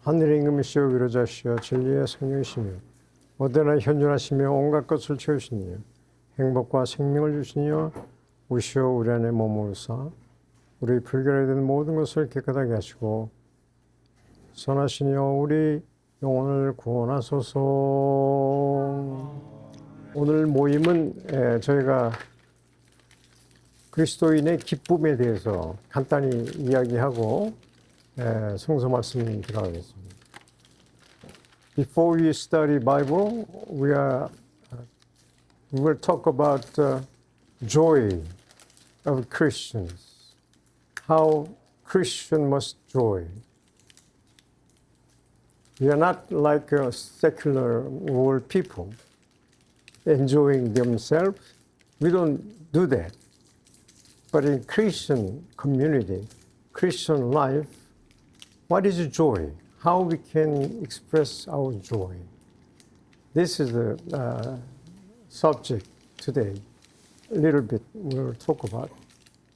하늘의 임금이시여 위로자시여 진리의 성령이시며 어디나 현존하시며 온갖 것을 채우시니여 행복과 생명을 주시니여 오시어 우리 안에 머무르사 우리 불결하게 모든 것을 깨끗하게 하시고 선하시니여 우리 영혼을 구원하소서. 오늘 모임은 저희가 그리스도인의 기쁨에 대해서 간단히 이야기하고 성서 말씀 들어가겠습니다. Before we study Bible, we will talk about joy of Christians. How Christian must joy. We are not like secular world people enjoying themselves. We don't do that. But in Christian community, Christian life, what is joy? How we can express our joy? This is the subject today. A little bit we'll talk about.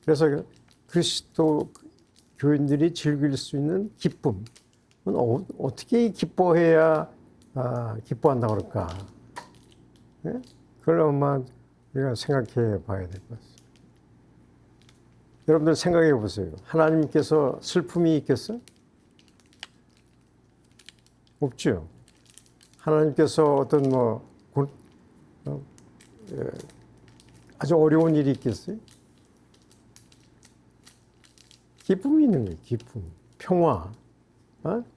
그래서 그리스도 교인들이 즐길 수 있는 기쁨. 어떻게 기뻐해야 기뻐한다고 그럴까? 네? 그걸 한번 우리가 생각해 봐야 될 것 같습니다. 여러분들 생각해 보세요. 하나님께서 슬픔이 있겠어요? 없죠. 하나님께서 어떤 아주 어려운 일이 있겠어요? 기쁨이 있는 거예요. 기쁨, 평화.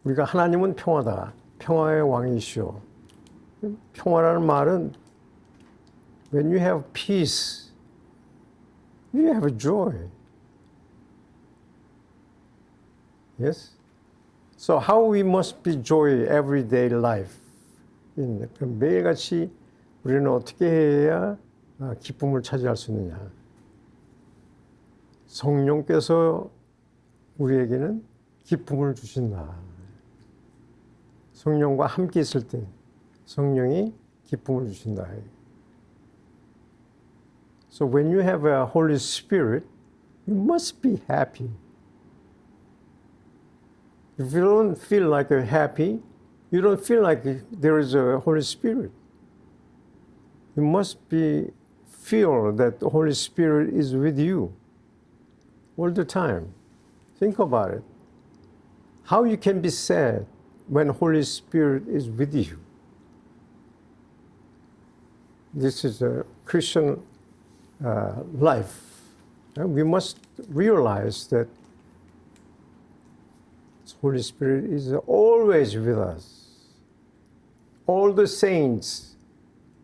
우리가 하나님은 평화다. 평화의 왕이시오. 평화라는 말은 when you have peace, you have joy. Yes? So how we must be joy everyday life? 매일같이 우리는 어떻게 해야 기쁨을 차지할 수 있느냐? 성령께서 우리에게는 기쁨을 주신다. 성령과 함께 있을 때 성령이 기쁨을 주신다. So when you have a Holy Spirit, you must be happy. If you don't feel like you're happy, you don't feel like there is a Holy Spirit. You must feel that the Holy Spirit is with you all the time. Think about it. How you can be sad when Holy Spirit is with you. This is a Christian life. We must realize that Holy Spirit is always with us. All the saints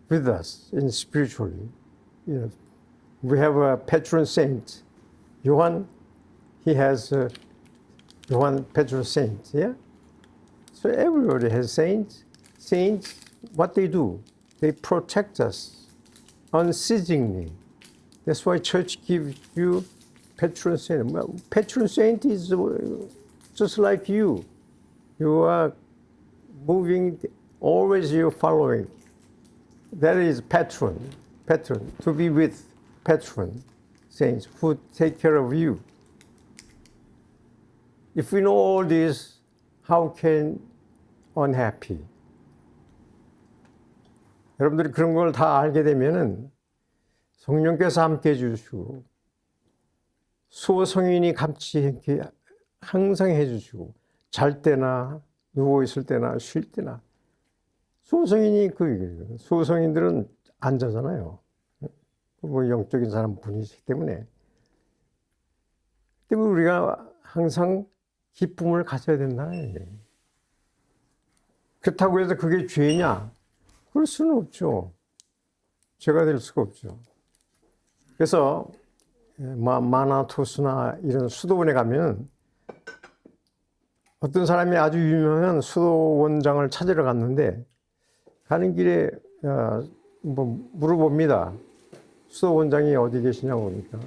with us in spiritually. We have a patron saint, Johann. He has Johann patron saint. Yeah. So everybody has saints. Saints, what they do, they protect us unceasingly. That's why church gives you patron saint. Patron saint is just like you. You are moving, always you're following. That is patron. Patron. To be with patron saints who take care of you. If we know all this, how can unhappy? 여러분들이 그런 걸 다 알게 되면은 성령께서 함께 해주시고 수호성인이 같이 항상 해주시고 잘 때나 누워 있을 때나 쉴 때나 수호성인이 수호성인들은 안 자잖아요. 영적인 사람 분이시기 때문에 우리가 항상 기쁨을 가져야 된다는 얘기예요. 그렇다고 해서 그게 죄냐? 그럴 수는 없죠. 죄가 될 수가 없죠. 그래서 마나토스나 이런 수도원에 가면 어떤 사람이 아주 유명한 수도원장을 찾으러 갔는데 가는 길에 물어봅니다. 수도원장이 어디 계시냐고 그러니까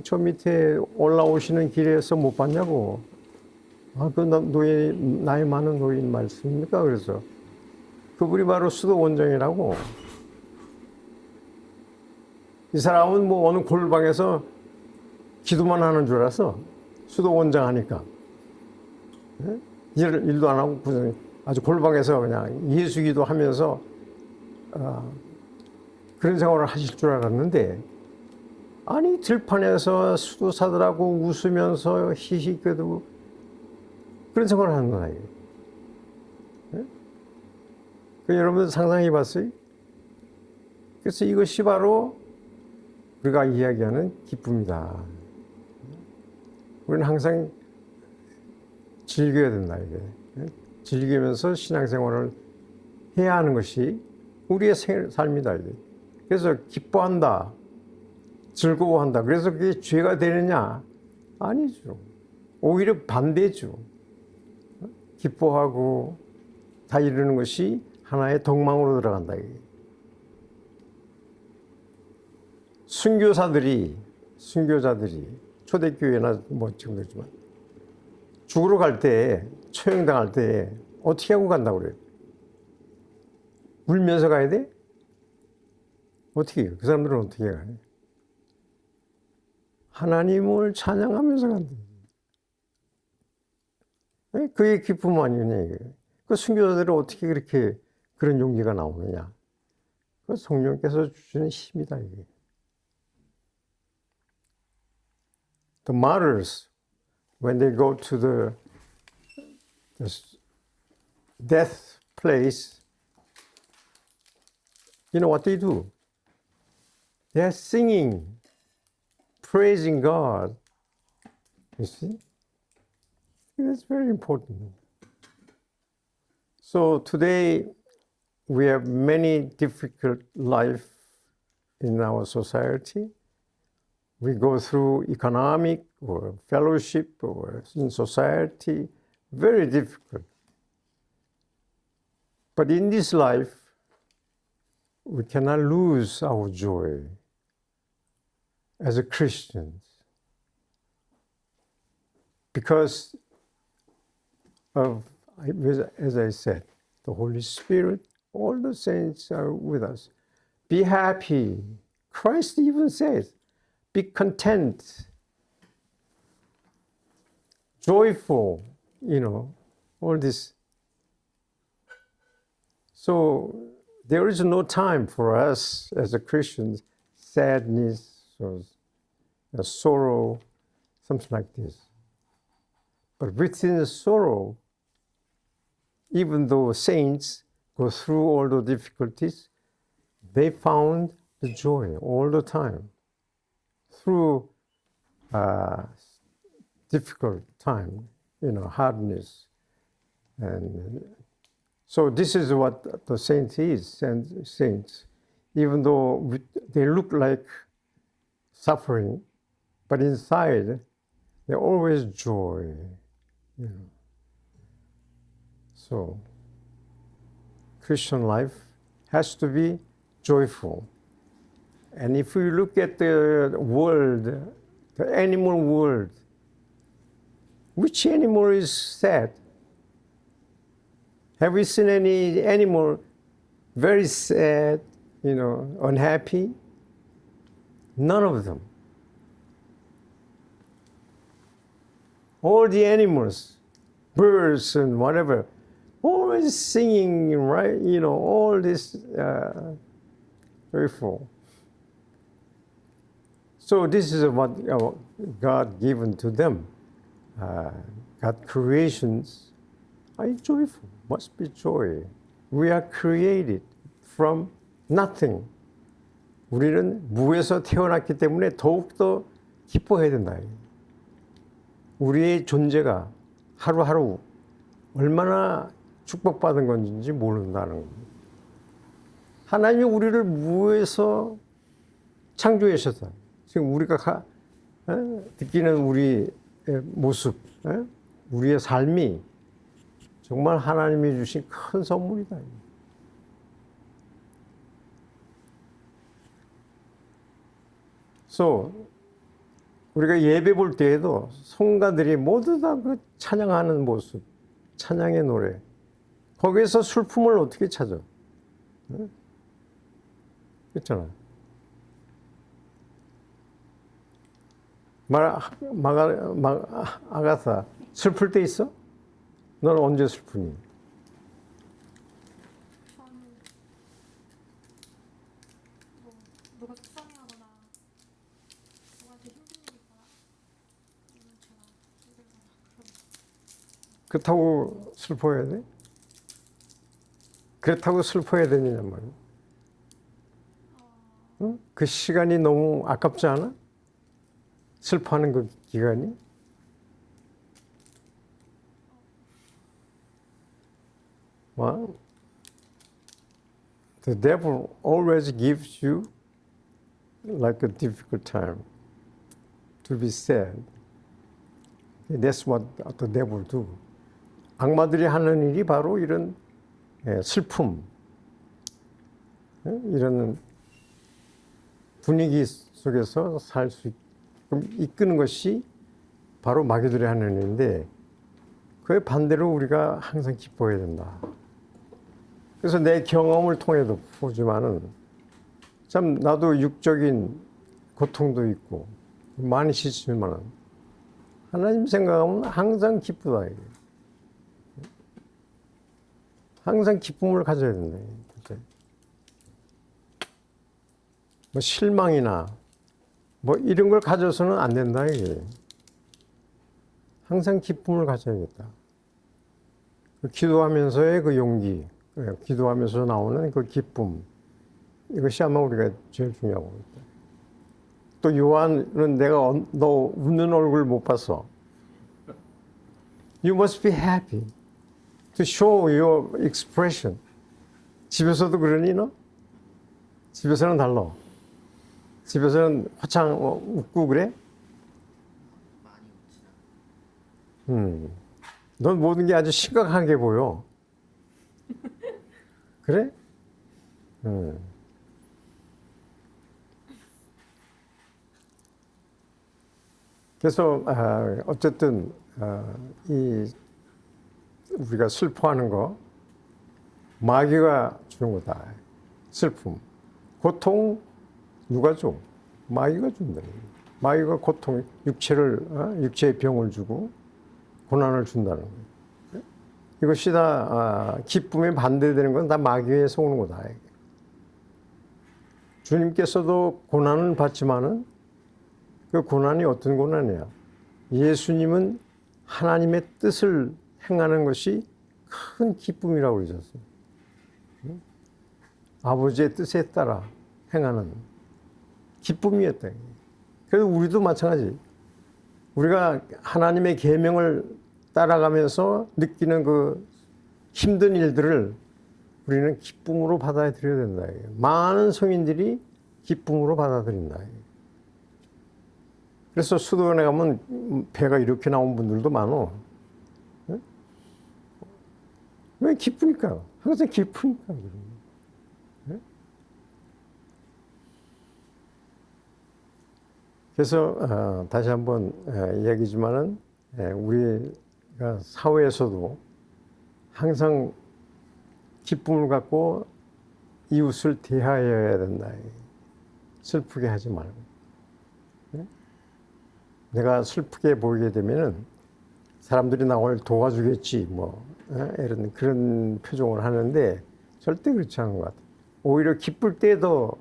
저 밑에 올라오시는 길에서 못 봤냐고. 그 나이 많은 노인 말씀입니까? 그래서 그분이 바로 수도원장이라고. 이 사람은 어느 골방에서 기도만 하는 줄 알았어. 수도원장 하니까. 일도 안 하고 그냥 아주 골방에서 그냥 예수 기도하면서 그런 생활을 하실 줄 알았는데, 아니 들판에서 수도사들하고 웃으면서 히히거리고 그런 생활을 하는 거예요. 여러분 상상해 봤어요? 그래서 이것이 바로 우리가 이야기하는 기쁨이다. 우리는 항상 즐겨야 된다, 이게. 즐기면서 신앙생활을 해야 하는 것이 우리의 삶이다, 이게. 그래서 기뻐한다, 즐거워한다. 그래서 그게 죄가 되느냐? 아니죠. 오히려 반대죠. 기뻐하고 다 이루는 것이 하나의 덕망으로 들어간다, 이게. 순교자들이 초대교회나 뭐 지금 그렇지만 죽으러 갈 때, 처형당할 때 어떻게 하고 간다고 그래요? 울면서 가야 돼? 어떻게 해요? 그 사람들은 어떻게 가요? 하나님을 찬양하면서 간다. 그게 기쁨 아니냐, 이게. 그 순교자들은 어떻게 그렇게 그런 용기가 나오느냐? 그 성령께서 주시는 힘이다, 이게. The martyrs, when they go to the death place, you know what they do? They are singing, praising God. You see? That's very important. So today we have many difficult life in our society. We go through economic or fellowship or in society, very difficult. But in this life, we cannot lose our joy as a Christians, because of, as I said, the Holy Spirit, all the saints are with us. Be happy. Christ even says, be content, joyful, all this. So there is no time for us as a Christians, sadness or sorrow, something like this. But within the sorrow, even though saints go through all the difficulties, they found the joy all the time. Through difficult time, hardness. And so this is what the saint is, and saints. Even though they look like suffering, but inside, they're always joy. So Christian life has to be joyful. And if we look at the world, the animal world, which animal is sad? Have we seen any animal very sad, unhappy? None of them. All the animals, birds and whatever, always singing, right? All this joyful. So this is what God given to them. God creations are joyful, must be joy. We are created from nothing. 우리는 무에서 태어났기 때문에 더욱더 기뻐해야 된다. 우리의 존재가 하루하루 얼마나 축복받은 건지 모른다는 겁니다. 하나님이 우리를 무에서 창조하셨다. 지금 우리가 느끼는 우리의 모습, 우리의 삶이 정말 하나님이 주신 큰 선물이다. So, 우리가 예배 볼 때에도 성가들이 모두 다 그 찬양하는 모습, 찬양의 노래, 거기에서 슬픔을 어떻게 찾아? 그렇잖아. 아가사 슬플 때 있어? 넌 언제 슬프니? 저는 뭐 누가 속상해하거나 누구한테 힘든 일이 있거나 아니면 제가 힘들거나 그런 그렇다고 슬퍼해야 돼? 그렇다고 슬퍼해야 되느냐 말이야. 응? 그 시간이 너무 아깝지 않아? 슬퍼하는 그 기간이? Well, the devil always gives you like a difficult time to be sad. That's what the devil do. 악마들이 하는 일이 바로 이런 슬픔, 이런 분위기 속에서 살 수 이끄는 것이 바로 마귀들이 하는 일인데 그에 반대로 우리가 항상 기뻐해야 된다. 그래서 내 경험을 통해도 보지만은 참 나도 육적인 고통도 있고 많이 싫지만은 하나님 생각하면 항상 기쁘다. 이게. 항상 기쁨을 가져야 된다. 뭐 실망이나 뭐 이런 걸 가져서는 안 된다. 이게. 항상 기쁨을 가져야겠다. 기도하면서의 그 용기, 기도하면서 나오는 그 기쁨, 이것이 아마 우리가 제일 중요하고 있다. 또 요한은 내가 너 웃는 얼굴 못 봤어. You must be happy to show your expression. 집에서도 그러니 너? 집에서는 달라. 집에서는 화창 웃고 그래? 많이 웃지는 않아요. 넌 모든 게 아주 심각하게 보여. 그래? 그래서 어쨌든 이 우리가 슬퍼하는 거 마귀가 주는 거다. 슬픔, 고통 누가 줘? 마귀가 준다. 마귀가 고통, 육체의 병을 주고 고난을 준다는 거예요. 이것이 다 기쁨에 반대되는 건 다 마귀에서 오는 거다. 주님께서도 고난을 받지만은 그 고난이 어떤 고난이야? 예수님은 하나님의 뜻을 행하는 것이 큰 기쁨이라고 그러셨어요. 아버지의 뜻에 따라 행하는 기쁨이었다. 그래서 우리도 마찬가지. 우리가 하나님의 계명을 따라가면서 느끼는 그 힘든 일들을 우리는 기쁨으로 받아들여야 된다. 많은 성인들이 기쁨으로 받아들인다. 그래서 수도원에 가면 배가 이렇게 나온 분들도 많어. 왜 기쁘니까? 항상 기쁘니까. 그래서 다시 한번 이야기지만은 우리가 사회에서도 항상 기쁨을 갖고 이웃을 대하여야 된다. 슬프게 하지 말고. 내가 슬프게 보이게 되면은 사람들이 나를 도와주겠지 뭐 이런 그런 표정을 하는데 절대 그렇지 않은 것 같아요. 오히려 기쁠 때도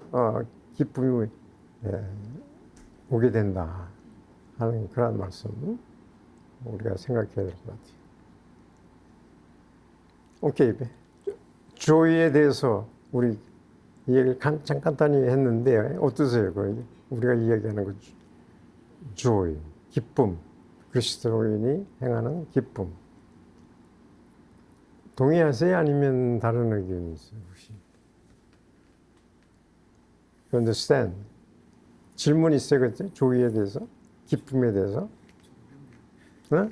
기쁨이 오게 된다 하는 그런 말씀 우리가 생각해야 될 것 같아요. 오케이. 조이에 대해서 우리 이야기를 간단히 했는데 어떠세요? 우리가 이야기하는 거 조이, 기쁨, 그리스도인이 행하는 기쁨. 동의하세요? 아니면 다른 의견이 있어요? 혹시? You understand? 질문 있어요, 그때? 조이에 대해서? 기쁨에 대해서? 네?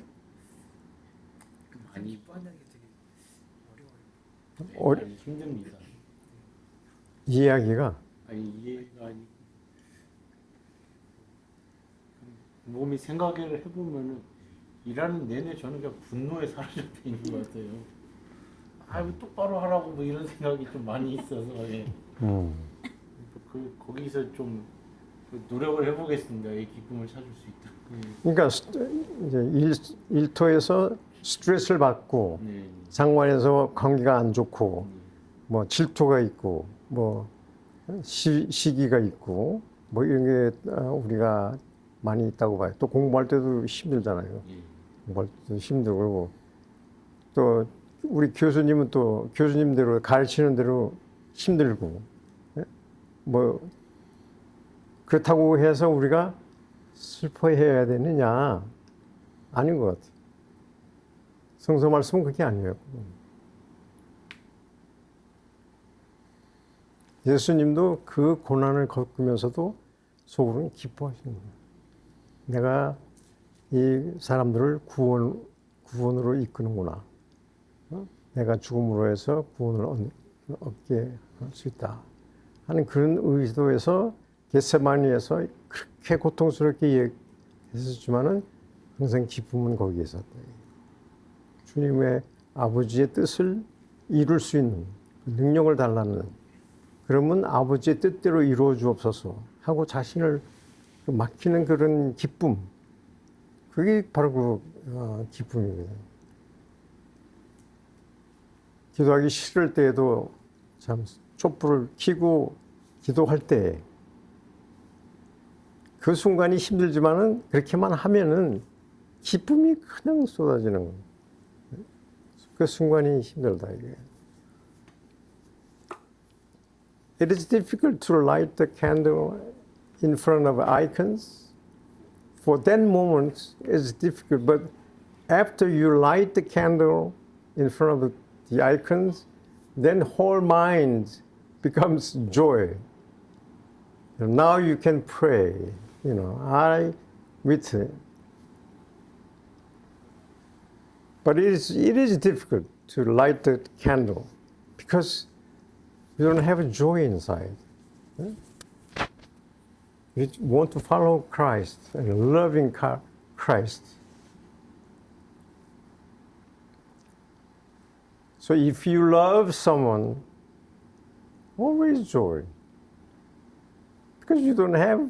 많이 뻔하게 되게 어려워요. 많이 힘듭니다. 이야기가 아니 이해가 아니 몸이 생각을 해보면은 일하는 내내 저는 그냥 분노에 사로잡혀 있는 것 같아요. 아유 똑바로 하라고 뭐 이런 생각이 좀 많이 있어서 예. 거기서 좀 노력을 해보겠습니다. 이 기쁨을 찾을 수 있도록. 그러니까 이제 일터에서 스트레스를 받고 네. 상관에서 관계가 안 좋고 뭐 질투가 있고 뭐 시기가 있고 뭐 이런 게 우리가 많이 있다고 봐요. 또 공부할 때도 힘들잖아요. 예. 공부할 때도 힘들고 또 우리 교수님은 또 교수님대로 가르치는 대로 힘들고 뭐 그렇다고 해서 우리가 슬퍼해야 되느냐? 아닌 것 같아요. 성서 말씀은 그게 아니에요. 예수님도 그 고난을 겪으면서도 속으로는 기뻐하시는 거예요. 내가 이 사람들을 구원으로 이끄는구나. 내가 죽음으로 해서 구원을 얻게 할 수 있다 하는 그런 의도에서 겟세마니에서 그렇게 고통스럽게 했었지만은 항상 기쁨은 거기에 있었다. 주님의 아버지의 뜻을 이룰 수 있는 능력을 달라는, 그러면 아버지의 뜻대로 이루어 주옵소서 하고 자신을 맡기는 그런 기쁨, 그게 바로 그 기쁨입니다. 기도하기 싫을 때에도 참 촛불을 켜고 기도할 때 그 순간이 힘들지만은 그렇게만 하면은 기쁨이 그냥 쏟아지는 거예요. 그 순간이 힘들다 이게. It is difficult to light the candle in front of icons. For that moment, it's difficult. But after you light the candle in front of the icons, then whole mind becomes joy. Now you can pray. I with it. But it is difficult to light the candle because you don't have joy inside. You want to follow Christ and loving Christ. So if you love someone, always joy. Because you don't have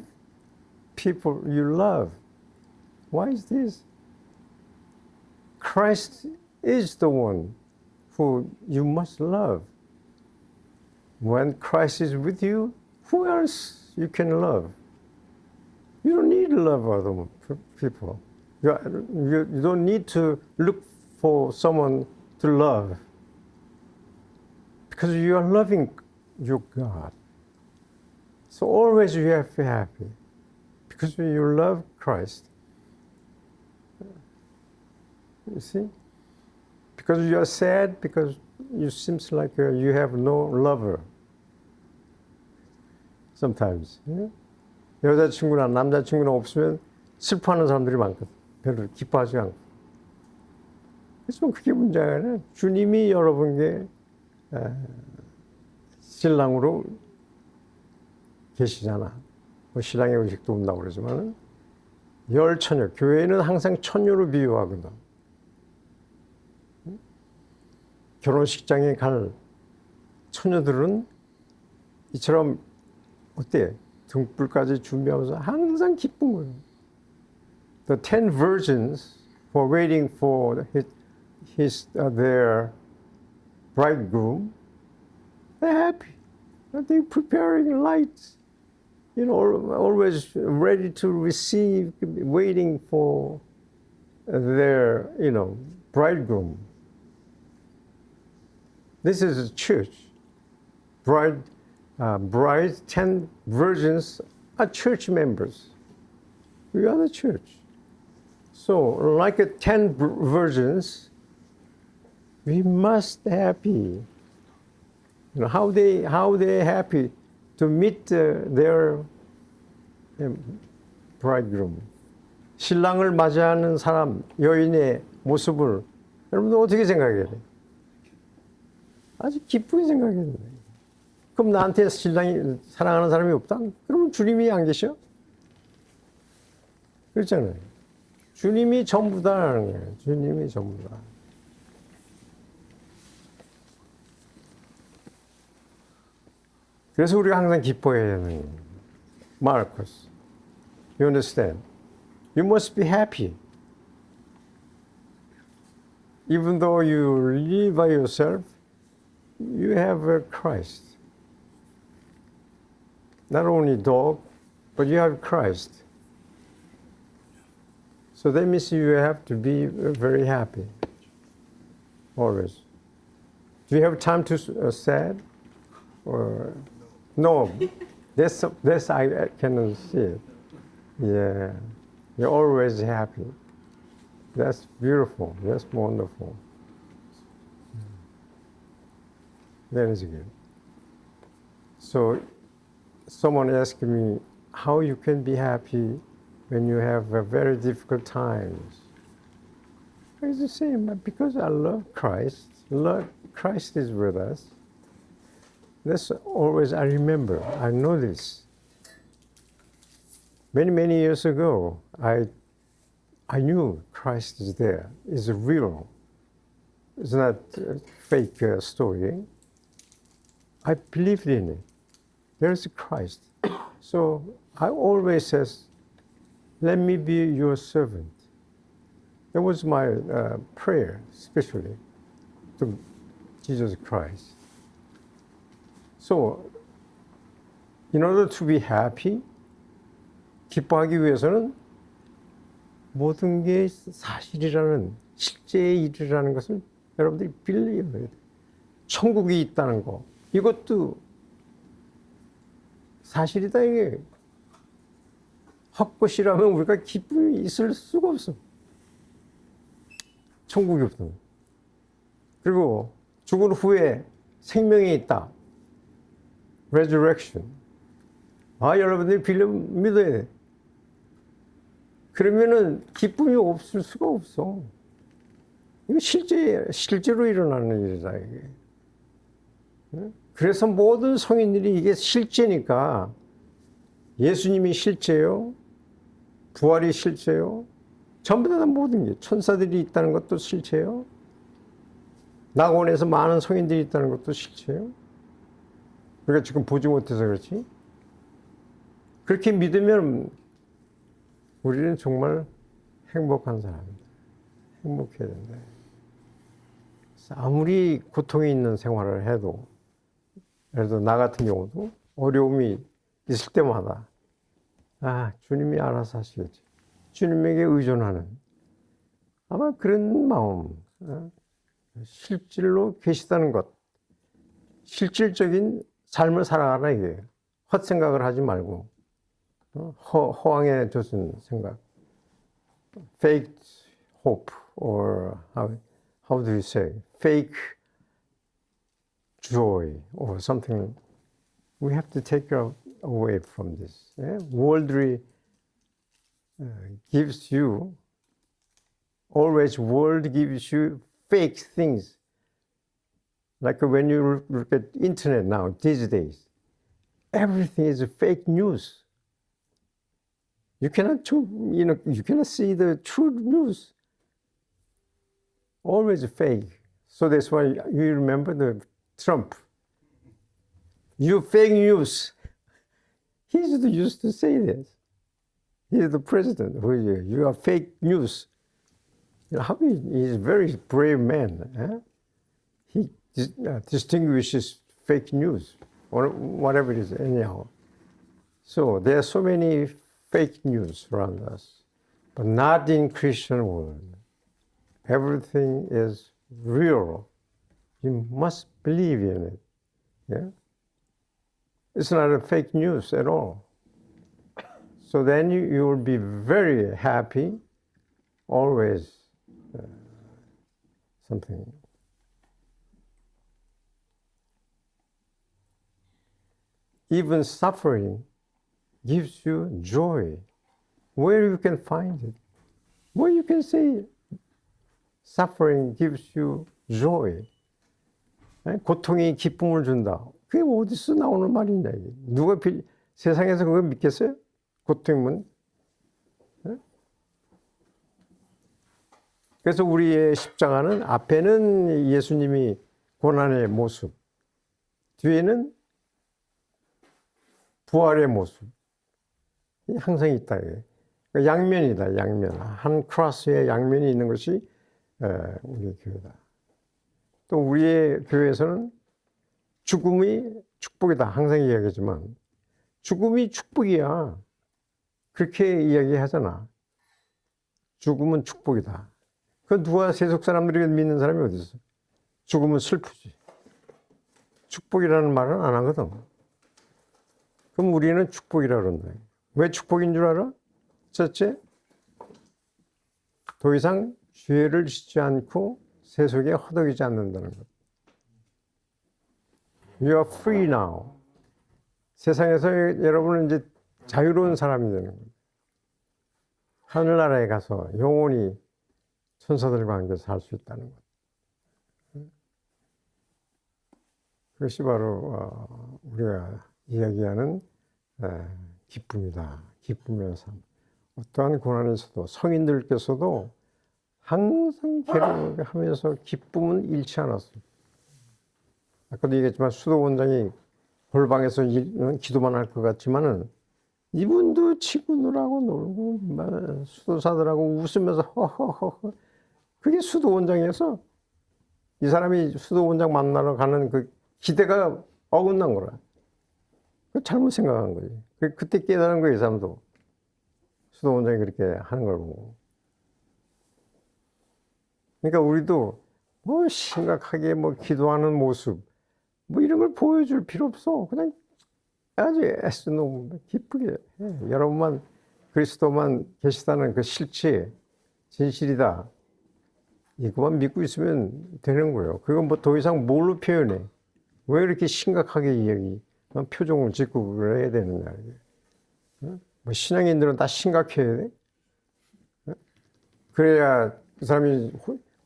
people you love. Why is this? Christ is the one who you must love. When Christ is with you, who else you can love? You don't need to love other people. You don't need to look for someone to love. Because you are loving your God. So always you have to be happy. Because you love Christ. You see? Because you are sad, because you seems like you have no lover. Sometimes. 여자친구나 남자친구나 없으면 슬퍼하는 사람들이 많거든. 별로 기뻐하지 않고. 그래서 그게 문제가 아니라 주님이 여러분께 신랑으로 계시잖아. 뭐 신랑의 의식도 온다고 그러지만 열처녀, 교회는 항상 처녀로 비유하거든. 결혼식장에 갈 처녀들은 이처럼 어때? 등불까지 준비하면서 항상 기쁜 거예요. The 10 virgins were waiting for their bridegroom. They're happy. They're preparing lights. Always ready to receive, waiting for their, bridegroom. This is a church. Bride, 10 virgins are church members. We are the church. So, like 10 virgins, we must be happy. How they happy to meet their bridegroom. 신랑을 맞이하는 사람, 여인의 모습을 여러분들 어떻게 생각해요? 아주 기쁘게 생각해야 돼. 그럼 나한테 신랑이 사랑하는 사람이 없다? 그러면 주님이 안 계셔? 그렇잖아요. 주님이 전부다라는 거예요. 주님이 전부다. 그래서 우리가 항상 기뻐해야 하는 거예요. Marcus, you understand? You must be happy. even though you live by yourself, you have a Christ. Not only dog, but you have Christ. So that means you have to be very happy, always. Do you have time to sad? Or no? That's I cannot see it. Yeah, you're always happy. That's beautiful. That's wonderful. That is good. So, someone asked me how you can be happy when you have very difficult times. It's the same, because I love Christ. Christ is with us. That's always I remember. I know this. Many years ago, I knew Christ is there. It's real. It's not a fake story. I believed in it. There's Christ. So I always says, let me be your servant. That was my prayer, especially to Jesus Christ. So, in order to be happy, 기뻐하기 위해서는 모든 게 사실이라는, 실제의 일이라는 것을 여러분들이 빌려야 돼요. 천국이 있다는 거. 이것도 사실이다, 이게. 헛것이라면 우리가 기쁨이 있을 수가 없어. 천국이 없으면. 그리고 죽은 후에 생명이 있다. resurrection. 여러분들이 빌려 믿어야 돼. 그러면은 기쁨이 없을 수가 없어. 이거 실제로 일어나는 일이다, 이게. 그래서 모든 성인들이 이게 실제니까 예수님이 실제요, 부활이 실제요, 전부 다 모든 게 천사들이 있다는 것도 실제요, 낙원에서 많은 성인들이 있다는 것도 실제요. 우리가 지금 보지 못해서 그렇지. 그렇게 믿으면 우리는 정말 행복한 사람입니다. 행복해야 된다. 아무리 고통이 있는 생활을 해도, 예를 들어 나 같은 경우도 어려움이 있을 때마다 주님이 알아서 하시겠지. 주님에게 의존하는 아마 그런 마음, 실질로 계시다는 것, 실질적인 삶을 살아가라 이거예요. 헛생각을 하지 말고 허황에 젖은 생각, fake hope, or how do you say, fake joy, or something. We have to take away from this. Worldly gives you, always world gives you fake things. Like when you look at internet now, these days, everything is fake news. You cannot see the true news. Always fake. So that's why you remember the Trump. You fake news. He used to say this. He's the president. You are fake news. He's a very brave man. He distinguishes fake news or whatever it is, anyhow. So there are so many fake news around us, but not in Christian world. Everything is real. You must believe in it. Yeah? It's not a fake news at all. So then you will be very happy, always something. Even suffering gives you joy. Where you can find it? Where you can say suffering gives you joy. 고통이 기쁨을 준다. 그게 어디서 나오는 말이냐 이게. 누가 세상에서 그걸 믿겠어요? 고통은. 그래서 우리의 십자가는 앞에는 예수님이 고난의 모습, 뒤에는 부활의 모습. 항상 있다. 그러니까 양면이다, 양면. 한 크로스에 양면이 있는 것이 우리의 교회다. 또 우리의 교회에서는 죽음이 축복이다. 항상 이야기하지만 죽음이 축복이야. 그렇게 이야기하잖아. 죽음은 축복이다. 그 누가 세속 사람들이 믿는 사람이 어디 있어? 죽음은 슬프지. 축복이라는 말은 안 하거든. 그럼 우리는 축복이라 그런다. 왜 축복인 줄 알아? 첫째, 더 이상 죄를 짓지 않고 세속에 허덕이지 않는다는 것. You are free now. 세상에서 여러분은 이제 자유로운 사람이 되는 거예요. 하늘나라에 가서 영원히 천사들과 함께 살 수 있다는 것. 그것이 바로 우리가 이야기하는 기쁨이다. 기쁨의 삶. 어떠한 고난에서도 성인들께서도 항상 괴로워하면서 기쁨은 잃지 않았어요. 아까도 얘기했지만 수도 원장이 골방에서 기도만 할 것 같지만은 이분도 치고 놀라고 놀고 수도사들하고 웃으면서 허허허. 그게 수도 원장이어서 이 사람이 수도 원장 만나러 가는 그 기대가 어긋난 거라. 그 잘못 생각한 거지. 그때 깨달은 거예요, 이 사람도. 수도 원장이 그렇게 하는 걸 보고. 그러니까 우리도 뭐 심각하게 뭐 기도하는 모습 뭐 이런 걸 보여줄 필요 없어. 그냥 아주 애쓰는 기쁘게 해. 여러분만 그리스도만 계시다는 그 실체, 진실이다. 이거만 믿고 있으면 되는 거예요. 그건 뭐 더 이상 뭘로 표현해? 왜 이렇게 심각하게 표정을 짓고 그래야 되느냐. 뭐 신앙인들은 다 심각해야 돼? 그래야 그 사람이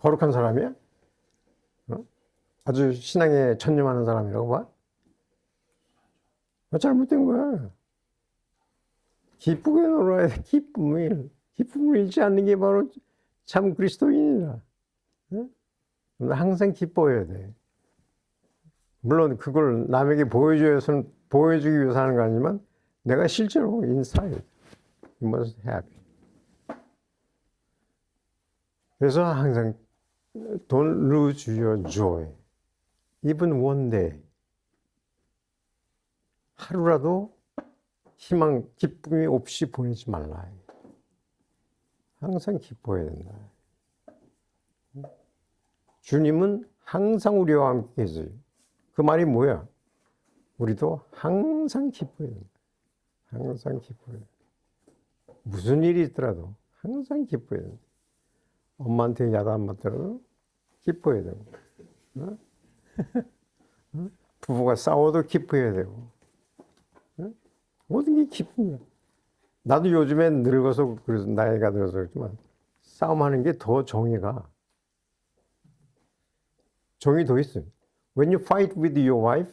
거룩한 사람이야? 아주 신앙에 전념하는 사람이라고 봐? 잘못된 거야. 기쁘게 놀아야 돼. 기쁨을 잃지 않는 게 바로 참 그리스도인이라. 항상 기뻐해야 돼. 물론 그걸 남에게 보여주기 위해서 하는 거 아니지만 내가 실제로 inside you must happy. 그래서 항상 don't lose your joy. even one day. 하루라도 희망, 기쁨이 없이 보내지 말라. 항상 기뻐해야 된다. 주님은 항상 우리와 함께 계세요. 그 말이 뭐야? 우리도 항상 기뻐해야 된다. 항상 기뻐해야 된다. 무슨 일이 있더라도 항상 기뻐해야 된다. 엄마한테 야단 안 맞더라도 기뻐해야 되고, 부부가 싸워도 기뻐해야 되고, 모든 게 기쁨이야. 나도 요즘엔 늙어서, 그래서 나이가 들어서 그렇지만, 싸움하는 게 더 정이 더 있어요. When you fight with your wife,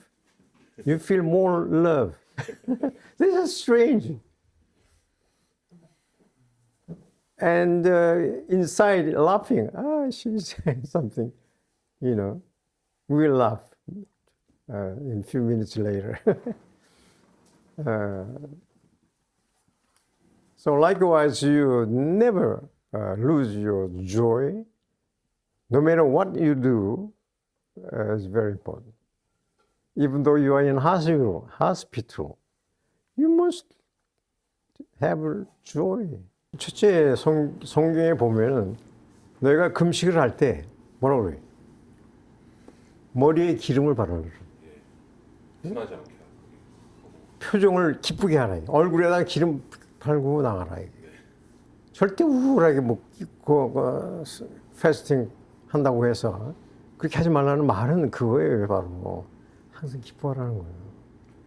you feel more love. This is strange. And inside laughing, she's saying something, we'll laugh in a few minutes later. So likewise, you never lose your joy. No matter what you do, is very important. Even though you are in hospital, you must have joy. 첫째 성경에 보면은 너희가 금식을 할 때 뭐라고 그래? 머리에 기름을 바르라. 순하지 않게. 표정을 기쁘게 하라. 얼굴에다 기름 바르고 나가라. 절대 우울하게 패스팅 한다고 해서 그렇게 하지 말라는 말은 그거예요. 바로 항상 기뻐하라는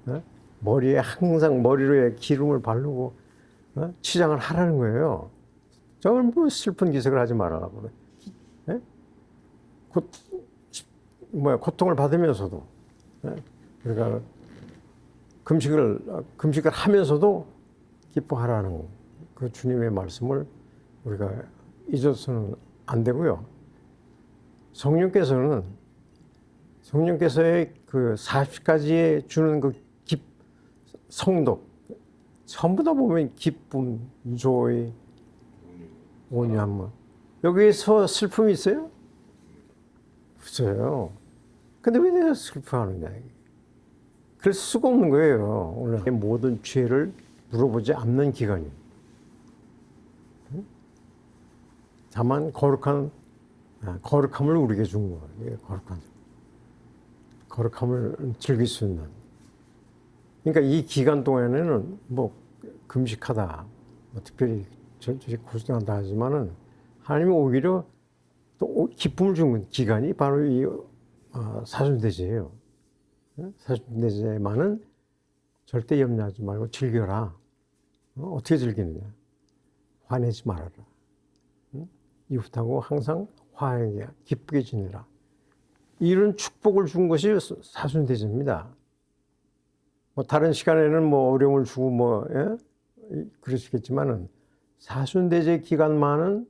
거예요. 머리에 항상 머리로에 기름을 바르고 치장을 하라는 거예요. 정말 뭐 슬픈 기색을 하지 말아라고 그래. 고통을 받으면서도 그러니까 금식을 하면서도 기뻐하라는 그 주님의 말씀을 우리가 잊어서는 안 되고요. 성령께서의 그 40가지에 주는 그 성도 전부 다 보면 기쁨, joy, 온유함, 여기에서 슬픔이 있어요? 없어요. 근데 왜 내가 슬퍼하느냐. 그럴 수가 없는 거예요. 오늘 모든 죄를 물어보지 않는 기간이에요. 다만 거룩함을 우리에게 준 거예요. 거룩함을 즐길 수 있는. 그러니까 이 기간 동안에는 뭐 금식하다, 뭐 특별히 고생한다 하지만은 하나님이 오히려 또 기쁨을 주는 기간이 바로 이 사순대제예요. 사순대제만은 절대 염려하지 말고 즐겨라. 어떻게 즐기느냐? 화내지 말아라. 이웃하고 항상 화하게 기쁘게 지내라. 이런 축복을 준 것이 사순대제입니다. 뭐 다른 시간에는 뭐 어려움을 주고 뭐 그러시겠지만은 사순대제 기간만은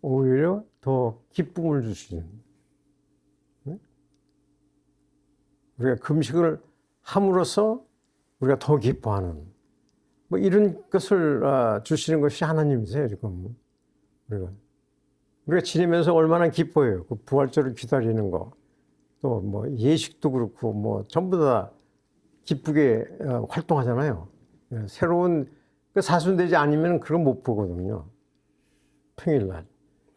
오히려 더 기쁨을 주시는. 우리가 금식을 함으로써 우리가 더 기뻐하는 뭐 이런 것을 주시는 것이 하나님이세요 지금. 우리가 지내면서 얼마나 기뻐해요. 그 부활절을 기다리는 거, 또 뭐 예식도 그렇고 뭐 전부 다 기쁘게 활동하잖아요. 새로운 그 사순대제 아니면 그건 못 보거든요. 평일날.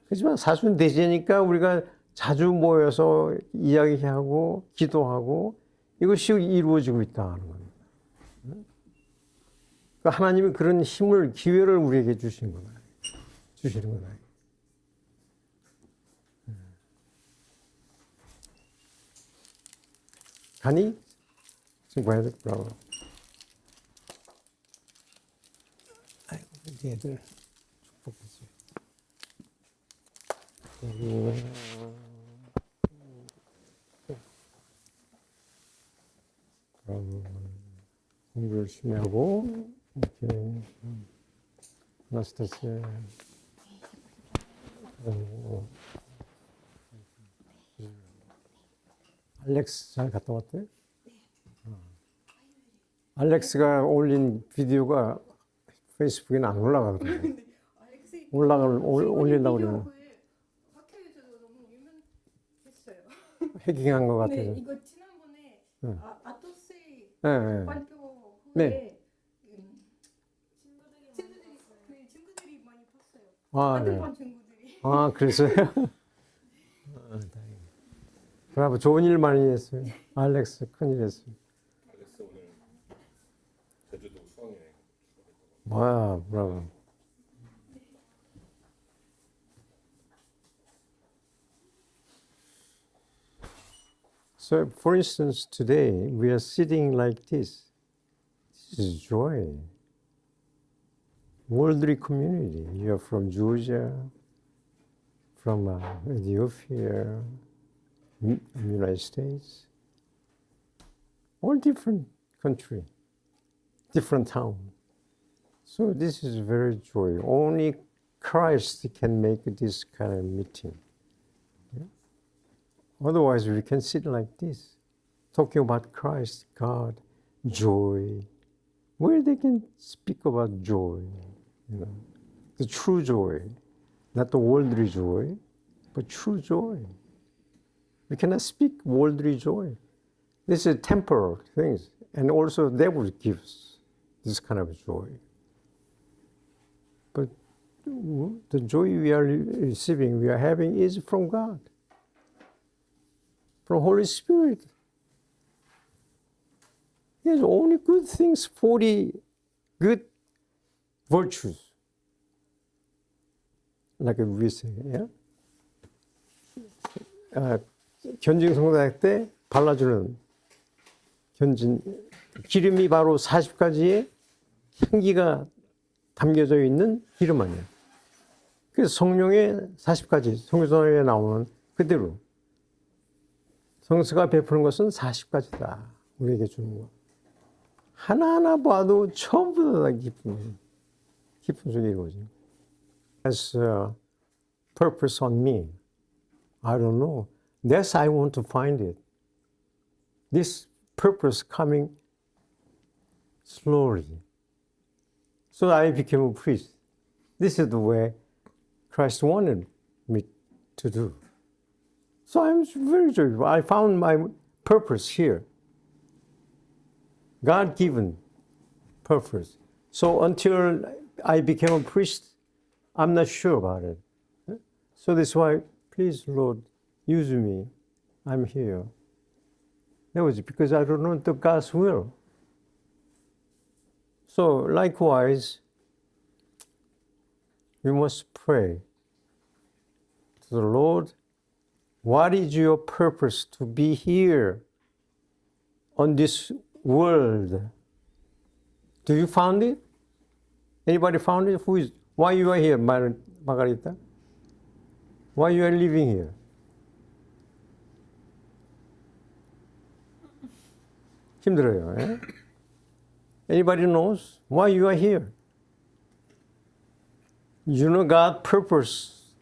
그렇지만 사순대제니까 우리가 자주 모여서 이야기하고 기도하고 이것이 이루어지고 있다는 겁니다. 그러니까 하나님이 그런 힘을, 기회를 우리에게 주시는 거다. 가니? 지금 봐야 돼. 브라보. 아이고, 우리 애들 축복했어요. 공부 열심히 하고, 이렇게, 아나스타시아. 알렉스 잘 갔다 왔대? 알렉스가 올린 비디오가 페이스북에는 안 올라가거든요. 올리려고 그러면 학교에서도 너무 유명했어요. 해킹한 것 같아서. 네, 이거 지난번에 아토세이 네. 발표 후에 네. 친구들이 많이 봤어요. 아, 같은 네. 반 친구들이. 아, 그랬어요? 다행이다. 브라보, 좋은 일 많이 했어요. 알렉스, 큰일 했어요. 알렉스 오늘 제주도 수학여행. 와, 브라보. So, for instance, today we are sitting like this. This is joy. Worldly community. You are from Georgia, from Ethiopia, United States, all different country, different town. So this is very joy. Only Christ can make this kind of meeting. Yeah? Otherwise, we can sit like this, talking about Christ, God, joy. Where they can speak about joy, the true joy, not the worldly joy, but true joy. We cannot speak worldly joy. This is temporal things, and also devil gives this kind of joy. But the joy we are receiving, we are having, is from God, from Holy Spirit. There's only good things, 40 good virtues, like we say, yeah? 견진 성사할 때 발라주는 견진 기름이 바로 40가지의 향기가 담겨져 있는 기름 아니에요. 그래서 성령의 40가지 성경에 나오는 그대로 성수가 베푸는 것은 40가지다 우리에게 주는 거. 하나하나 봐도 전부 다 기쁨 속에 이루어져. Has a purpose on me. I don't know. That's I want to find it. This purpose coming slowly. So I became a priest. This is the way Christ wanted me to do. So I'm very joyful. I found my purpose here. God-given purpose. So until I became a priest, I'm not sure about it. So that's why, please, Lord, use me. I'm here. That was because I don't know the God's will. So likewise, we must pray to the Lord. What is your purpose to be here on this world? Do you found it? Anybody found it? Why you are here, Margarita? Why you are living here? 힘들어요. 예? Anybody knows why you are here? You know God's purpose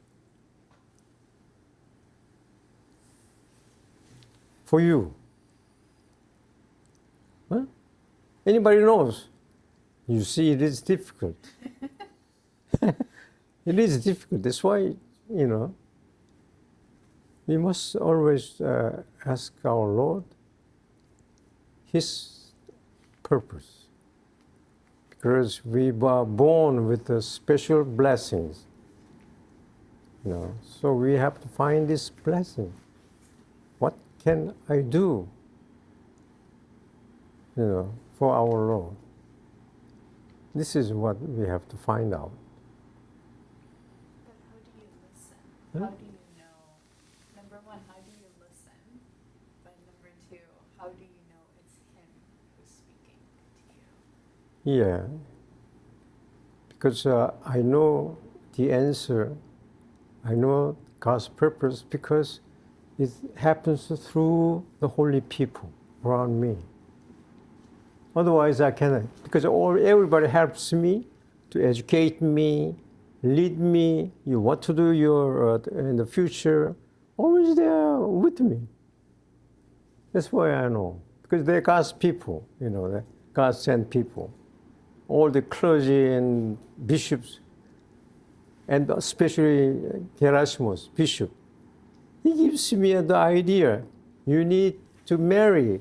for you. Huh? Anybody knows? You see, it is difficult. It is difficult. That's why, we must always ask our Lord His purpose. Because we were born with the special blessings. So we have to find this blessing. What can I do, for our Lord? This is what we have to find out. But how do you listen? How do you know? Number one, how do you listen? But number two, how do you know it's Him who's speaking to you? Yeah. Because I know the answer. I know God's purpose because it happens through the holy people around me. Otherwise, I cannot. Because everybody helps me to educate me, lead me, what to do in the future. Always there with me. That's why I know. Because they're God's people, they're God sent people. All the clergy and bishops, and especially Gerasimus, bishop, he gives me the idea, you need to marry.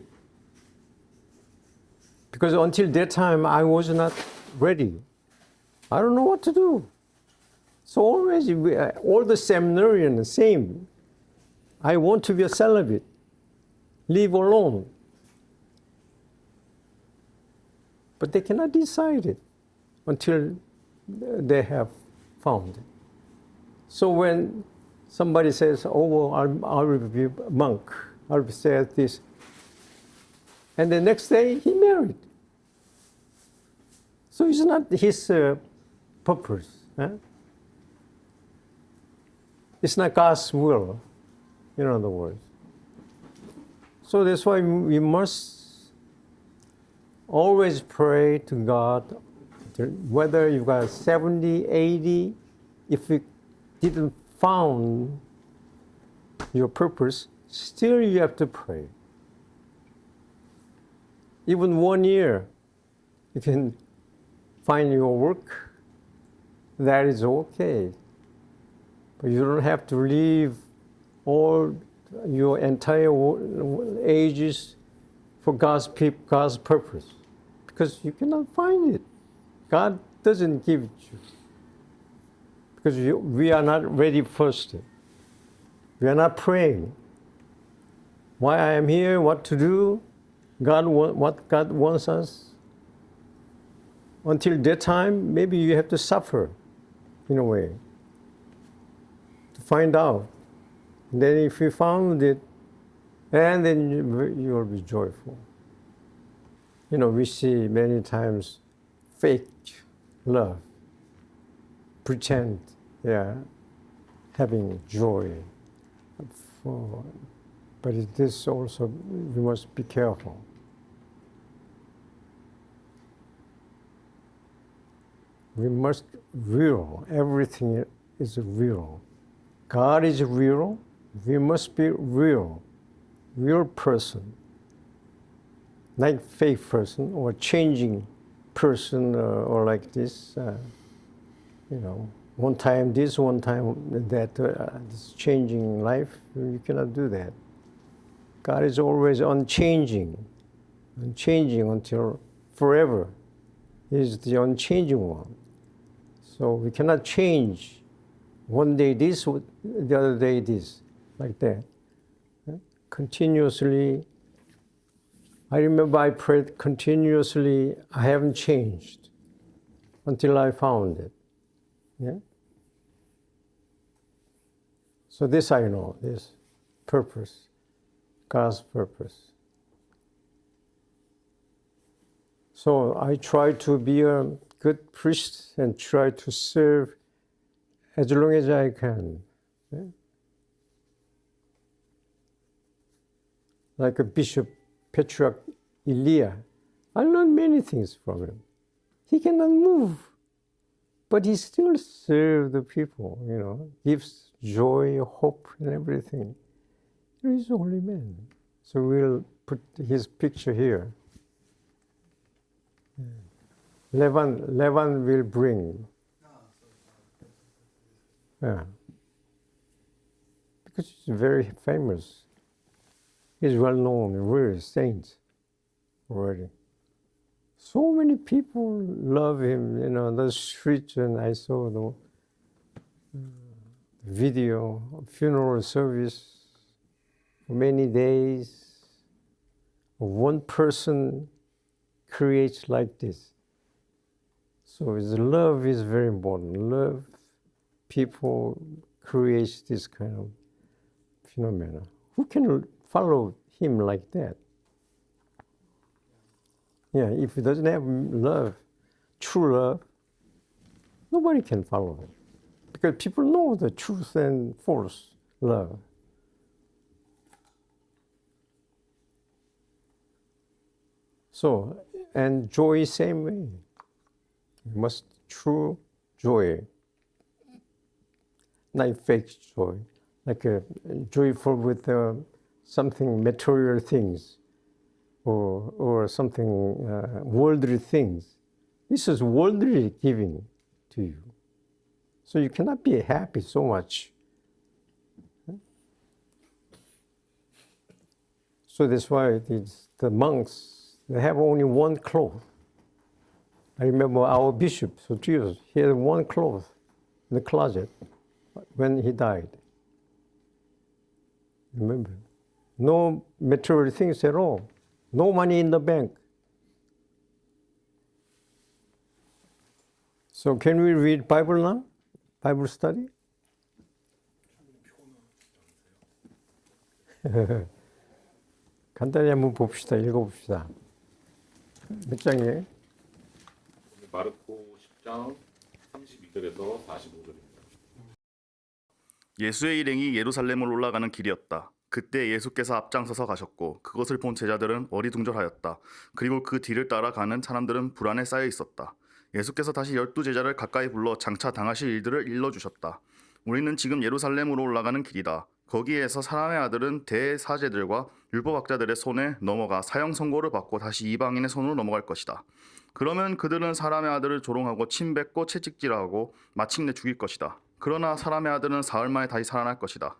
Because until that time, I was not ready. I don't know what to do. So always, all the seminarians, same. I want to be a celibate, live alone. But they cannot decide it until they have found it. So when somebody says, oh, well, I will be a monk, I will say this, and the next day he married. So it's not his purpose. It's not God's will, in other words. So that's why we must always pray to God, whether you got 70, 80, if you didn't found your purpose, still you have to pray. Even 1 year, you can find your work, that is okay. But you don't have to leave all your entire ages for God's purpose. Because you cannot find it. God doesn't give it you. Because we are not ready first. We are not praying. Why I am here, what to do, what God wants us. Until that time, maybe you have to suffer, in a way, to find out. And then if you found it, and then you will be joyful. We see many times fake love, pretend they are having joy. But it is also, we must be careful. We must real. Everything is real. God is real. We must be real. Real person. Not fake person or changing person or like this. one time this, one time that, this changing life. You cannot do that. God is always unchanging until forever. He is the unchanging one. So we cannot change one day this, the other day this, like that. Continuously, I remember I prayed continuously, I haven't changed until I found it. Yeah? So this I know, this purpose, God's purpose. So I try to be a good priest and try to serve as long as I can. Yeah? Like a Bishop Patriarch Elia, I learned many things from him. He cannot move, but he still serves the people, gives joy, hope, and everything. He is a holy man. So we'll put his picture here. Levan will bring. Yeah. Because he's very famous. He's well known, really saint already. So many people love him, the streets, and I saw the video, funeral service for many days. One person creates like this. So his love is very important. Love people creates this kind of phenomena. Who can follow him like that? Yeah, if he doesn't have love, true love, nobody can follow him. Because people know the truth and false love. So, and joy, same way. You must true joy, not fake joy, like a joyful with something material things, or something worldly things. This is worldly giving to you. So you cannot be happy so much. So that's why the monks, they have only one cloth. I remember our bishop, Sotius, he had one cloth in the closet when he died. Remember? No material things at all. No money in the bank. So can we read Bible now? Bible study? 간단히 한번 봅시다. 읽어봅시다. 몇 장이에요? 마르코 10장 32절에서 45절입니다. 예수의 일행이 예루살렘으로 올라가는 길이었다. 그때 예수께서 앞장서서 가셨고 그것을 본 제자들은 어리둥절하였다. 그리고 그 뒤를 따라가는 사람들은 불안에 쌓여 있었다. 예수께서 다시 12제자를 가까이 불러 장차 당하실 일들을 일러주셨다. 우리는 지금 예루살렘으로 올라가는 길이다. 거기에서 사람의 아들은 대사제들과 율법학자들의 손에 넘어가 사형 선고를 받고 다시 이방인의 손으로 넘어갈 것이다. 그러면 그들은 사람의 아들을 조롱하고 침뱉고 채찍질하고 마침내 죽일 것이다. 그러나 사람의 아들은 사흘 만에 다시 살아날 것이다.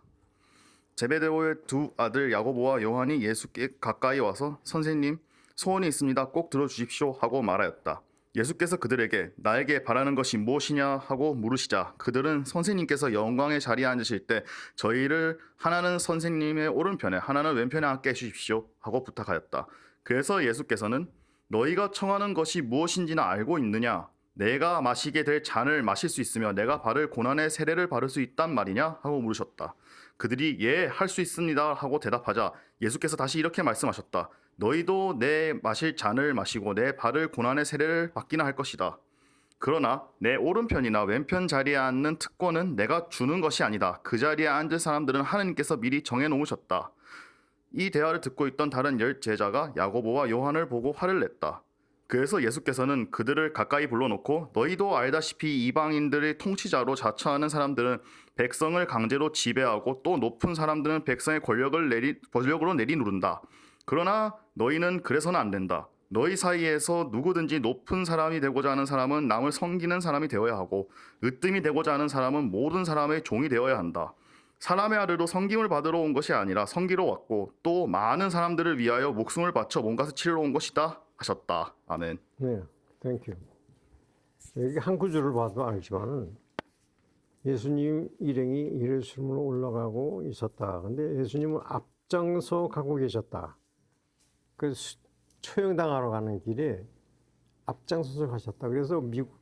제베데오의 두 아들 야고보와 요한이 예수께 가까이 와서 선생님, 소원이 있습니다. 꼭 들어주십시오 하고 말하였다. 예수께서 그들에게 나에게 바라는 것이 무엇이냐 하고 물으시자 그들은 선생님께서 영광의 자리에 앉으실 때 저희를 하나는 선생님의 오른편에 하나는 왼편에 앉게 해주십시오 하고 부탁하였다. 그래서 예수께서는 너희가 청하는 것이 무엇인지는 알고 있느냐? 내가 마시게 될 잔을 마실 수 있으며 내가 바를 고난의 세례를 바를 수 있단 말이냐? 하고 물으셨다. 그들이 예, 할 수 있습니다 하고 대답하자 예수께서 다시 이렇게 말씀하셨다. 너희도 내 마실 잔을 마시고 내 바를 고난의 세례를 받기나 할 것이다. 그러나 내 오른편이나 왼편 자리에 앉는 특권은 내가 주는 것이 아니다. 그 자리에 앉을 사람들은 하느님께서 미리 정해놓으셨다. 이 대화를 듣고 있던 다른 10 제자가 야고보와 요한을 보고 화를 냈다. 그래서 예수께서는 그들을 가까이 불러놓고 너희도 알다시피 이방인들의 통치자로 자처하는 사람들은 백성을 강제로 지배하고 또 높은 사람들은 백성의 권력으로 내리누른다. 그러나 너희는 그래서는 안 된다. 너희 사이에서 누구든지 높은 사람이 되고자 하는 사람은 남을 섬기는 사람이 되어야 하고 으뜸이 되고자 하는 사람은 모든 사람의 종이 되어야 한다. 사람의 아들도 섬김을 받으러 온 것이 아니라 섬기러 왔고 또 많은 사람들을 위하여 목숨을 바쳐 몸값을 치르러 온 것이다 하셨다. 아멘. 네, 땡큐. 여기 한 구절을 봐도 알지만은 예수님 일행이 예루살렘으로 올라가고 있었다. 근데 예수님은 앞장서 가고 계셨다. 그 초형당하러 가는 길에 앞장서서 가셨다. 그래서 미국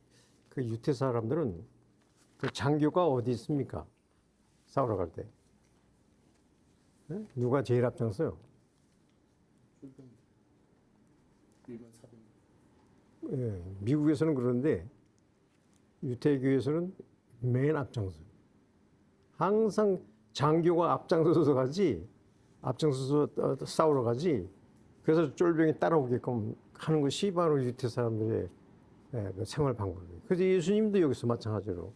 그 유태 사람들은 그 장교가 어디 있습니까? 싸우러 갈 때. 네? 누가 제일 앞장서요? 일반 사병. 예, 미국에서는 그런데 유태교에서는 맨 앞장서. 항상 장교가 앞장서서 가지, 앞장서서 싸우러 가지. 그래서 쫄병이 따라오게끔 하는 것이 바로 유태 사람들의 그 생활 방법이에요. 그래서 예수님도 여기서 마찬가지로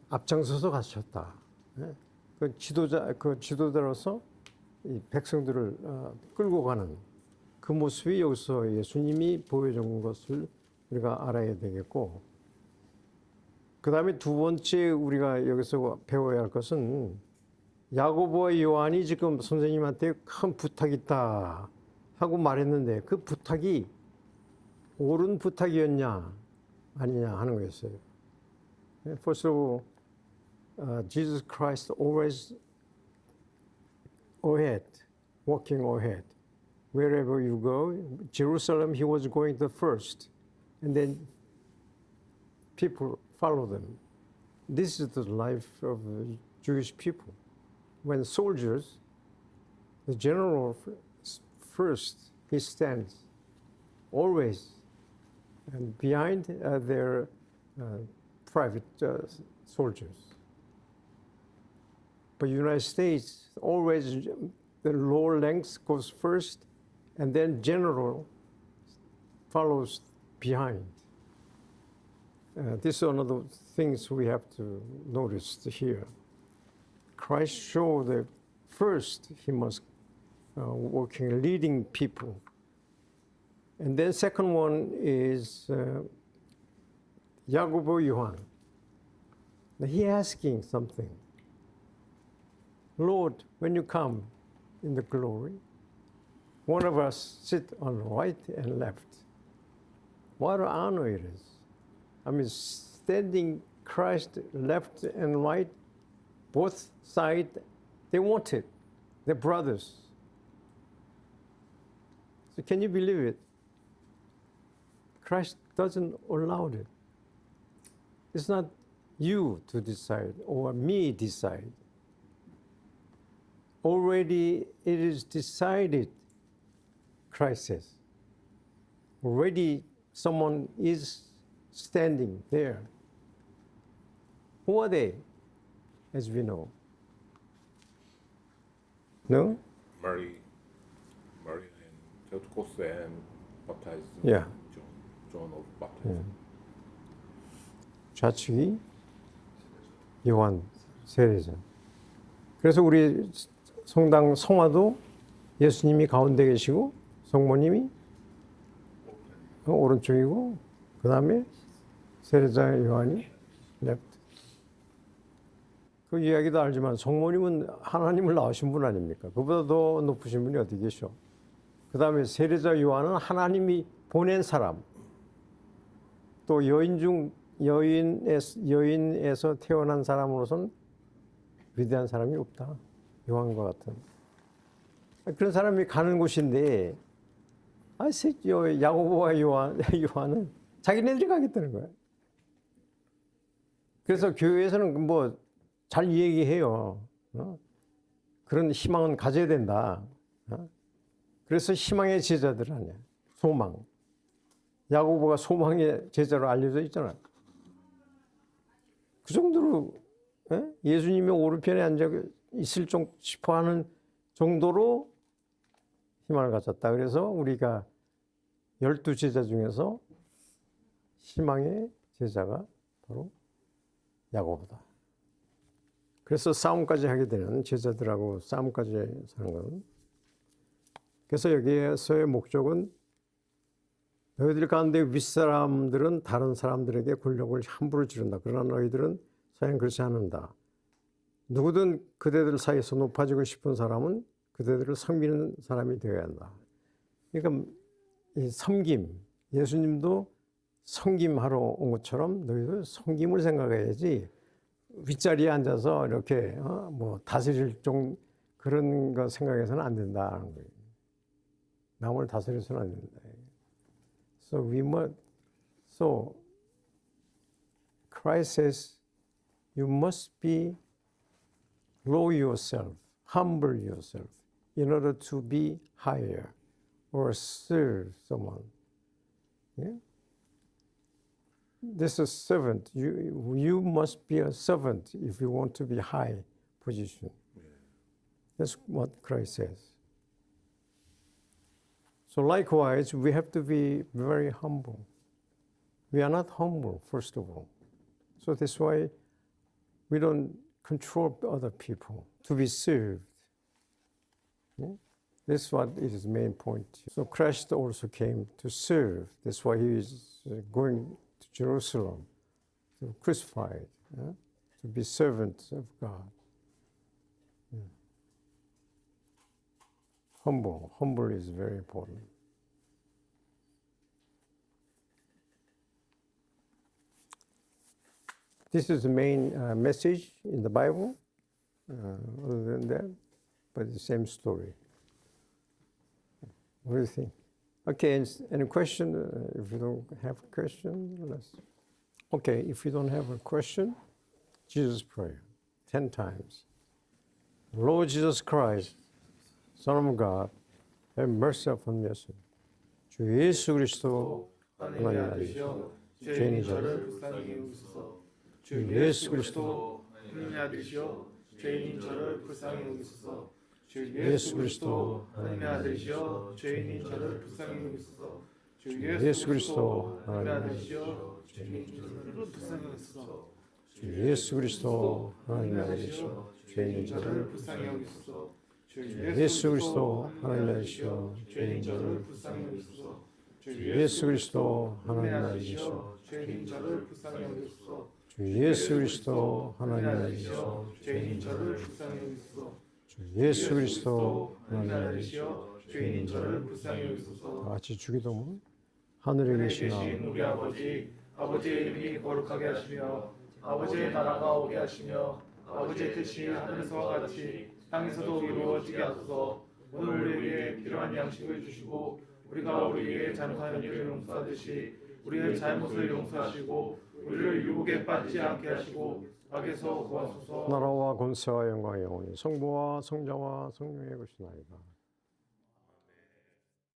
앞장서서 가셨다. 예? 그 지도자로서 이 백성들을 끌고 가는 그 모습이 여기서 예수님이 보여준 것을 우리가 알아야 되겠고, 그 다음에 두 번째 우리가 여기서 배워야 할 것은 야고보와 요한이 지금 선생님한테 큰 부탁이 있다 하고 말했는데 그 부탁이 옳은 부탁이었냐 아니냐 하는 거였어요. First of all, Jesus Christ always ahead, walking ahead. Wherever you go, Jerusalem, he was going the first, and then people follow them. This is the life of the Jewish people. When soldiers, the general first, he stands always, and behind their private soldiers. But United States, always the lower ranks goes first, and then general follows behind. This is one of the things we have to notice here. Christ showed that first he must working, leading people. And then second one is 야고보 요한. Now he asking something. Lord, when you come in the glory, one of us sit on right and left. What an honor it is. I mean, standing Christ left and right, both sides, they want it. They're brothers. So can you believe it? Christ doesn't allow it. It's not you to decide or me decide. Already it is decided, Christ says. Already someone is standing there. Who are they, as we know? No? Mary and Theotokos and baptized Yeah. John of Baptist. 좌측이 요한 세례자. 그래서 우리 성당 성화도 예수님이 가운데 계시고 성모님이 오른쪽이고 그 다음에 세례자 요한이 left. 그 이야기도 알지만 성모님은 하나님을 낳으신 분 아닙니까? 그보다 더 높으신 분이 어디 계셔? 그 다음에 세례자 요한은 하나님이 보낸 사람. 또 여인에서 태어난 사람으로선 위대한 사람이 없다. 요한과 같은. 그런 사람이 가는 곳인데, 야고보와 요한은 자기네들이 가겠다는 거야. 그래서 교회에서는 뭐 잘 얘기해요. 그런 희망은 가져야 된다. 그래서 희망의 제자들 아니야. 소망. 야고보가 소망의 제자로 알려져 있잖아. 그 정도로 예수님이 오른편에 앉아 있을 싶어 하는 정도로 희망을 가졌다. 그래서 우리가 12제자 중에서 희망의 제자가 바로 야고보다. 그래서 싸움까지 하게 되는 제자들하고 싸움까지 하는 건. 그래서 여기에서의 목적은 너희들 가운데 윗사람들은 다른 사람들에게 권력을 함부로 지른다. 그러나 너희들은 사실 그렇지 않는다. 누구든 그대들 사이에서 높아지고 싶은 사람은 그대들을 섬기는 사람이 되어야 한다. 그러니까 이 섬김, 예수님도 섬김하러 온 것처럼 너희도 섬김을 생각해야지 윗자리에 앉아서 이렇게 뭐 다스릴 그런 거 생각해서는 안 된다는 거예요. 남을 다스려서는 안 된다. So Christ says you must be low yourself, humble yourself in order to be higher or serve someone. Yeah? This is servant. You must be a servant if you want to be high position. That's what Christ says. So likewise, we have to be very humble. We are not humble, first of all. So that's why we don't control other people to be served. Yeah? That's what is the main point. So Christ also came to serve. That's why he is going to Jerusalem to crucify, to be servants of God. Yeah. Humble is very important. This is the main message in the Bible. Other than that, but the same story. What do you think? Okay, any question? If you don't have a question, let's. Okay, if you don't have a question, Jesus' prayer, 10 times. Lord Jesus Christ, Son of God, have mercy upon me. 주 예수 그리스도 하나님 아들이시여 죄인인 저를 불쌍히 여기소서. 주 예수 그리스도 하나님의 아들이시여 죄인인 저를 불쌍히 여기소서. 주 예수 그리스도 하나님의 아들이시여 죄인인 저를 불쌍히 여기소서. 주 예수 그리스도 하나님의 아들이시여 죄인인 저를 불쌍히 여기소서. 주 예수 그리스도 하나님의 아들이시여 죄인인 저를 저를 불쌍히 여기소서. 주 예수 그리스도 하나님의 아들이시여 죄인인 저를 불쌍히 여기소서. 주 예수 그리스도 하나님의 아들이시여 죄인인 저를 불쌍히 여기소서. 주 예수 그리스도 하나님의 아들이시여 죄인인 저를 불쌍히 여기소서. 주 예수 그리스도 하나님의 아들이시여 아들이시여 죄인인 저를 불쌍히 여기소서. 다 같이 주기도문 하늘에 계신 계신 우리 아버지, 아버지의 이름이 거룩하게 하시며 아버지의 나라가 오게 하시며 아버지의 뜻이 하늘에서와 같이 땅에서도 이루어지게 하소서. 오늘 우리에게 필요한 양식을 주시고 우리가 우리에게 잘못하는 일을 용서하듯이 우리의 잘못을 용서하시고 우리를 유혹에 빠지지 않게 하시고 악에서 구하소서. 나라와 권세와 영광의 영원히 성부와 성자와 성령의 것이나이다.